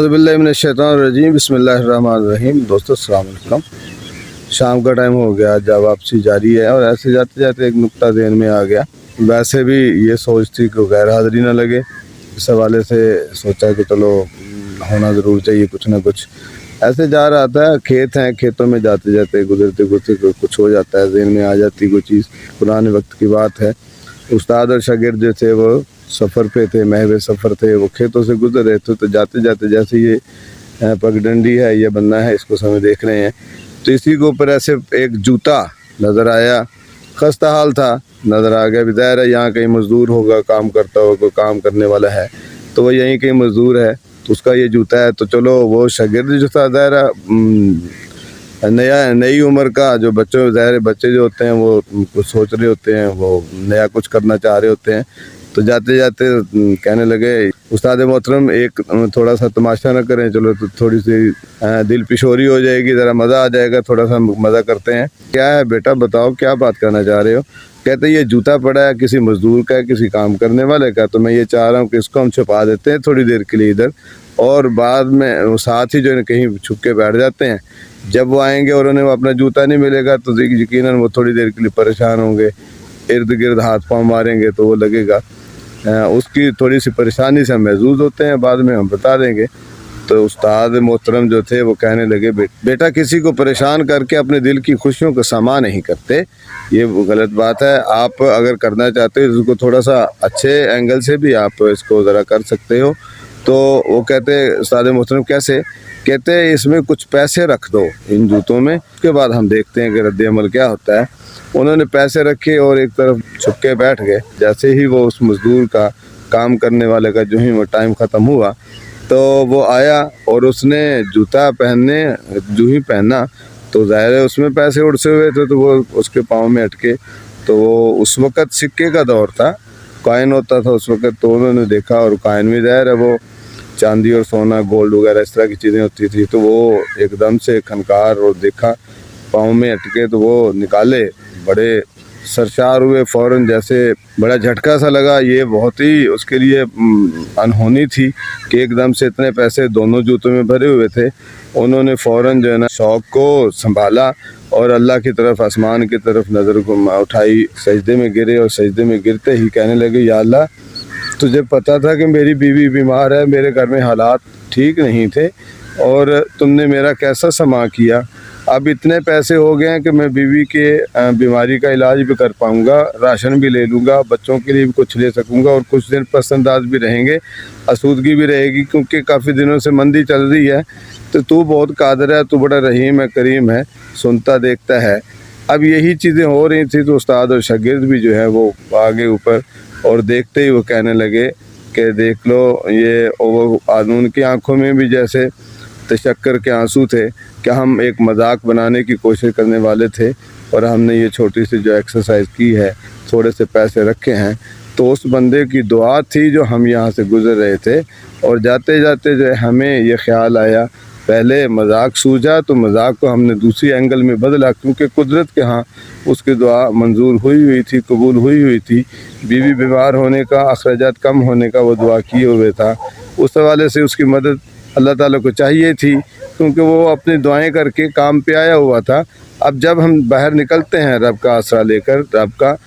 औज़ुबिल्लाहि मिनश्शैतानिर्रजीम बिस्मिल्लाहिर्रहमानिर्रहीम। दोस्तों अस्सलाम वालेकुम। शाम का टाइम हो गया, जब वापसी जारी है और ऐसे जाते जाते एक नुक्ता ज़हन में आ गया। वैसे भी ये सोच थी कि गैर हाज़िरी ना लगे, इस हवाले से सोचा कि चलो होना ज़रूर चाहिए कुछ ना कुछ। ऐसे जा रहा था, खेत हैं, खेतों में जाते जाते गुजरते गुजरते कुछ हो जाता है, ज़हन में आ जाती कोई चीज़। पुराने वक्त की बात है, उस्ताद और शागिर्द जो थे वो सफ़र पे थे, महवे सफ़र थे। वो खेतों से गुजर रहे थे, तो जाते जाते जैसे ये पगडंडी है, ये बंदा है, इसको समय देख रहे हैं, तो इसी के ऊपर ऐसे एक जूता नज़र आया। खस्ता हाल था, नज़र आ गया। ज़ाहिर है यहाँ कहीं मज़दूर होगा, काम करता होगा, कोई काम करने वाला है, तो वो यहीं कहीं मज़दूर है, तो उसका ये जूता है। तो चलो वो शागिर्द जो था, ज़ाहिर नई उम्र का, जो ज़ाहिर बच्चे जो होते हैं वो कुछ सोच रहे होते हैं, वो नया कुछ करना चाह रहे होते हैं। तो जाते जाते कहने लगे, उस्ताद मोहतरम एक थोड़ा सा तमाशा ना करें, चलो तो थोड़ी सी दिल पिशोरी हो जाएगी, ज़रा मज़ा आ जाएगा, थोड़ा सा मज़ा करते हैं। क्या है बेटा, बताओ क्या बात करना चाह रहे हो? कहते ये जूता पड़ा है, किसी मज़दूर का है, किसी काम करने वाले का, तो मैं ये चाह रहा हूँ कि इसको हम छुपा देते हैं थोड़ी देर के लिए इधर, और बाद में वो साथ ही जो है कहीं छुप के बैठ जाते हैं। जब वो आएंगे और उन्हें वो अपना जूता नहीं मिलेगा, तो यकीनन वो थोड़ी देर के लिए परेशान होंगे, इर्द गिर्द हाथ पाँव मारेंगे, तो वो लगेगा उसकी थोड़ी सी परेशानी से हम महसूस होते हैं, बाद में हम बता देंगे। तो उस्ताद मोहतरम जो थे वो कहने लगे, बेटा किसी को परेशान करके अपने दिल की खुशियों को समा नहीं करते, ये गलत बात है। आप अगर करना चाहते हो इसको थोड़ा सा अच्छे एंगल से भी आप इसको ज़रा कर सकते हो। तो वो कहते, उस्ताद मोहतरम कैसे? कहते इसमें कुछ पैसे रख दो इन जूतों में, उसके बाद हम देखते हैं कि रद्द अमल क्या होता है। उन्होंने पैसे रखे और एक तरफ छुप के बैठ गए। जैसे ही वो उस मज़दूर का, काम करने वाले का जो ही वो टाइम ख़त्म हुआ, तो वो आया और उसने जूता जो ही पहना, तो ज़ाहिर है उसमें पैसे उड़से हुए थे, तो वो उसके पाँव में अटके। तो वो उस वक़्त सिक्के का दौर था, कॉइन होता था उस वक़्त, तो उन्होंने देखा, और कॉइन में ज़ाहिर है वो चांदी और सोना, गोल्ड वगैरह इस तरह की चीज़ें होती थी। तो वो एकदम से खनकार और देखा, पाँव में अटके, तो वो निकाले, बड़े सरशार हुए फ़ौरन, जैसे बड़ा झटका सा लगा। ये बहुत ही उसके लिए अनहोनी थी कि एकदम से इतने पैसे दोनों जूतों में भरे हुए थे। उन्होंने फ़ौरन जो है ना शौक़ को संभाला और अल्लाह की तरफ, आसमान की तरफ नज़र को उठाई, सजदे में गिरे, और सजदे में गिरते ही कहने लगे, या अल्लाह, तुझे पता था कि मेरी बीवी बीमार है, मेरे घर में हालात ठीक नहीं थे, और तुमने मेरा कैसा समा किया। अब इतने पैसे हो गए हैं कि मैं बीवी के बीमारी का इलाज भी कर पाऊँगा, राशन भी ले लूँगा, बच्चों के लिए भी कुछ ले सकूँगा, और कुछ दिन पसंदाज भी रहेंगे, आसूदगी भी रहेगी, क्योंकि काफ़ी दिनों से मंदी चल रही है। तो तू बहुत कादर है, तू बड़ा रहीम है, करीम है, सुनता देखता है। अब यही चीज़ें हो रही थी, तो उस्ताद और शागिर्द भी जो है वो आगे ऊपर, और देखते ही वो कहने लगे कि देख लो, ये वो कानून की आंखों में भी जैसे तशक्कर के आंसू थे कि हम एक मजाक बनाने की कोशिश करने वाले थे, और हमने ये छोटी सी जो एक्सरसाइज की है, थोड़े से पैसे रखे हैं, तो उस बंदे की दुआ थी जो हम यहाँ से गुज़र रहे थे। और जाते जाते जो हमें ये ख्याल आया, पहले मजाक सूझा तो मजाक को हमने दूसरी एंगल में बदला, क्योंकि कुदरत के यहाँ उसकी दुआ मंजूर हुई थी, कबूल हुई थी। बीवी बीमार होने का, अखराजात कम होने का वो दुआ किए हुए था। उस हवाले से उसकी मदद अल्लाह ताला को चाहिए थी, क्योंकि वो अपनी दुआएं करके काम पे आया हुआ था। अब जब हम बाहर निकलते हैं रब का आसरा लेकर, रब का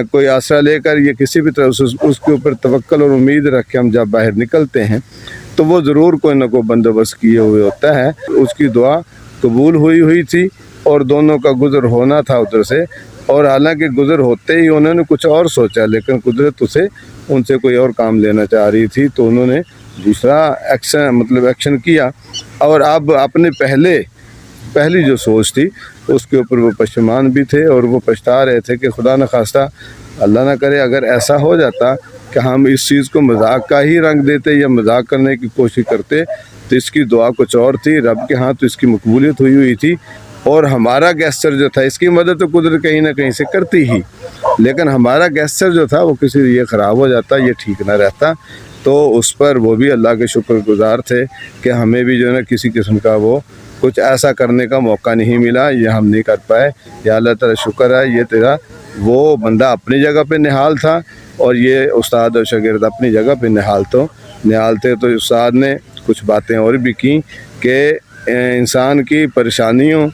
कोई आसरा लेकर, ये किसी भी तरह से उसके ऊपर तवक्कल और उम्मीद रख के हम जब बाहर निकलते हैं, तो वो ज़रूर कोई ना कोई बंदोबस्त किए हुए होता है। उसकी दुआ कबूल हुई थी, और दोनों का गुज़र होना था उधर से। और हालांकि गुज़र होते ही उन्होंने कुछ और सोचा, लेकिन कुदरत उनसे कोई और काम लेना चाह रही थी, तो उन्होंने दूसरा एक्शन किया। और अब अपने पहली जो सोच थी उसके ऊपर वो पशेमान भी थे, और वो पछता रहे थे कि खुदा न खास्ता, अल्लाह ना करे, अगर ऐसा हो जाता कि हम इस चीज़ को मजाक का ही रंग देते या मजाक करने की कोशिश करते, तो इसकी दुआ कुछ और थी, रब के हाथ तो इसकी मकबूलियत हुई थी। और हमारा गेस्चर जो था, इसकी मदद तो कुदरत कहीं ना कहीं से करती ही, लेकिन हमारा गेस्चर जो था वो किसी ये ख़राब हो जाता, ये ठीक ना रहता। तो उस पर वो भी अल्लाह के शुक्रगुजार थे कि हमें भी जो है ना किसी किस्म का वो कुछ ऐसा करने का मौका नहीं मिला, ये हम नहीं कर पाए। या अल्लाह ताला शुक्र है, ये तेरा वो बंदा अपनी जगह पे निहाल था, और ये उस्ताद और शागिर्द अपनी जगह पे निहाल थे। तो उस्ताद ने कुछ बातें और भी की कि इंसान की परेशानियों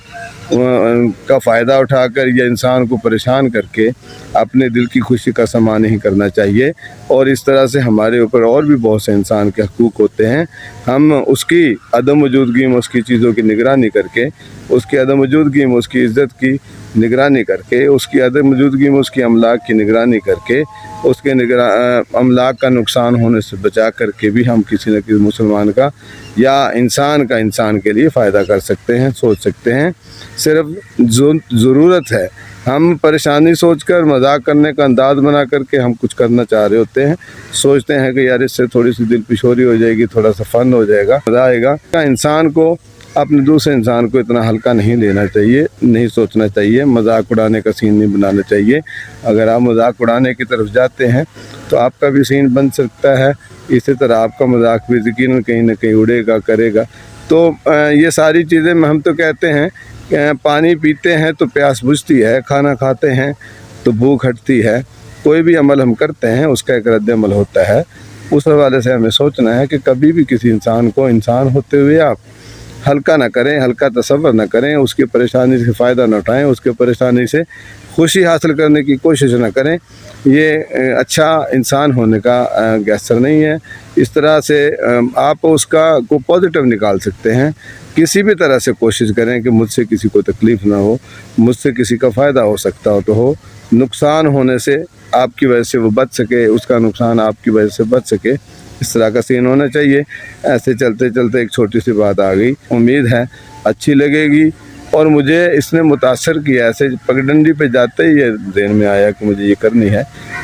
का फ़ायदा उठाकर या इंसान को परेशान करके अपने दिल की खुशी का समा नहीं करना चाहिए। और इस तरह से हमारे ऊपर और भी बहुत से इंसान के हकूक़ होते हैं, हम उसकी अदम मौजूदगी में उसकी चीज़ों की निगरानी करके, उसकी अदम मौजूदगी में उसकी इज़्ज़त की निगरानी करके, उसकी अदम मौजूदगी में उसकी अमलाक की निगरानी करके, उसके अमलाक का नुकसान होने से बचा करके भी हम किसी न किसी मुसलमान का या इंसान का इंसान के लिए फ़ायदा कर सकते हैं, सोच सकते हैं। सिर्फ ज़रूरत है, हम परेशानी सोचकर मजाक करने का अंदाज़ बना करके हम कुछ करना चाह रहे होते हैं, सोचते हैं कि यार इससे थोड़ी सी दिल पिशोरी हो जाएगी, थोड़ा सा फ़न हो जाएगा, मज़ा आएगा। इंसान को अपने दूसरे इंसान को इतना हल्का नहीं लेना चाहिए, नहीं सोचना चाहिए, मजाक उड़ाने का सीन नहीं बनाना चाहिए। अगर आप मजाक उड़ाने की तरफ जाते हैं तो आपका भी सीन बन सकता है, इसी तरह आपका मजाक भी यकीनन कहीं ना कहीं उड़ेगा, करेगा। तो ये सारी चीज़ें हम तो कहते हैं, पानी पीते हैं तो प्यास बुझती है, खाना खाते हैं तो भूख हटती है, कोई भी अमल हम करते हैं उसका एक रद्द अमल होता है। उस हवाले से हमें सोचना है कि कभी भी किसी इंसान को इंसान होते हुए आप हल्का ना करें, हल्का तसव्वुर ना करें, उसकी परेशानी से फ़ायदा ना उठाएं, उसके परेशानी से खुशी हासिल करने की कोशिश ना करें। ये अच्छा इंसान होने का गैसर नहीं है। इस तरह से आप उसका को पॉजिटिव निकाल सकते हैं। किसी भी तरह से कोशिश करें कि मुझसे किसी को तकलीफ़ ना हो, मुझसे किसी का फ़ायदा हो सकता हो तो हो, नुकसान होने से आपकी वजह से वो बच सके, उसका नुकसान आपकी वजह से बच सके, इस तरह का सीन होना चाहिए। ऐसे चलते चलते एक छोटी सी बात आ गई, उम्मीद है अच्छी लगेगी। और मुझे इसने मुतासर किया, ऐसे पगडंडी पे जाते ही ये ज़हन में आया कि मुझे ये करनी है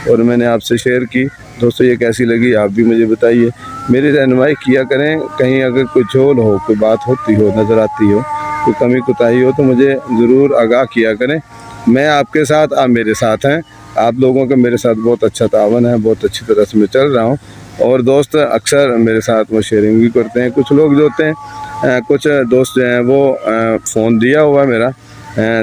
और मैंने आपसे शेयर की। दोस्तों ये कैसी लगी आप भी मुझे बताइए, मेरी रहनुमाई किया करें। कहीं अगर कोई झोल हो, कोई बात होती हो, नज़र आती हो, कोई कमी कोताही हो तो मुझे ज़रूर आगाह किया करें। मैं आपके साथ, आप मेरे साथ हैं, आप लोगों का मेरे साथ बहुत अच्छा तावन है, बहुत अच्छी तरह से मैं चल रहा हूँ। और दोस्त अक्सर मेरे साथ वो शेयरिंग भी करते हैं। कुछ लोग जो होते हैं, कुछ दोस्त जो हैं वो फ़ोन दिया हुआ है मेरा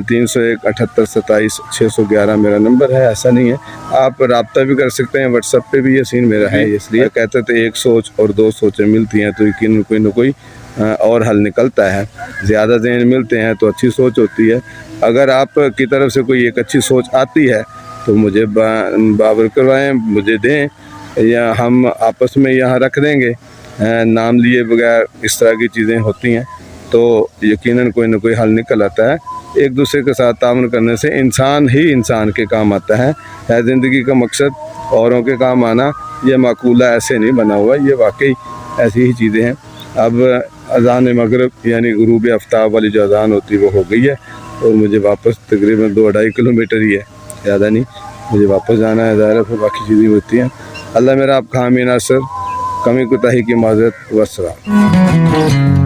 301 78 27 611 मेरा नंबर है, ऐसा नहीं है। आप रब्ता भी कर सकते हैं, व्हाट्सएप पे भी ये सीन मेरा है। इसलिए कहते थे एक सोच और दो सोचें मिलती हैं तो यकीन कोई ना कोई और हल निकलता है। ज़्यादा ज़हन मिलते हैं तो अच्छी सोच होती है। अगर आप की तरफ से कोई एक अच्छी सोच आती है तो मुझे बाबर करवाएँ, मुझे दें, या हम आपस में यहाँ रख देंगे। नाम लिए बगैर इस तरह की चीज़ें होती हैं तो यकीनन कोई ना कोई हल निकल आता है। एक दूसरे के साथ ताउन करने से इंसान ही इंसान के काम आता है। ज़िंदगी का मकसद औरों के काम आना, यह माकूला ऐसे नहीं बना हुआ, ये वाकई ऐसी ही चीज़ें हैं। अब अज़ान मगरिब यानी गुरूब आफ्ताब वाली जो अज़ान होती है वो हो गई है और मुझे वापस तकरीबन 2-2.5 किलोमीटर ही है, ज़्यादा नहीं, मुझे वापस जाना है। ज़ाहिर है फिर बाकी चीज़ें होती हैं। अल्लाह मेरा आप खामी नासर, कमी कोताही की माज़रत, वस्सलाम।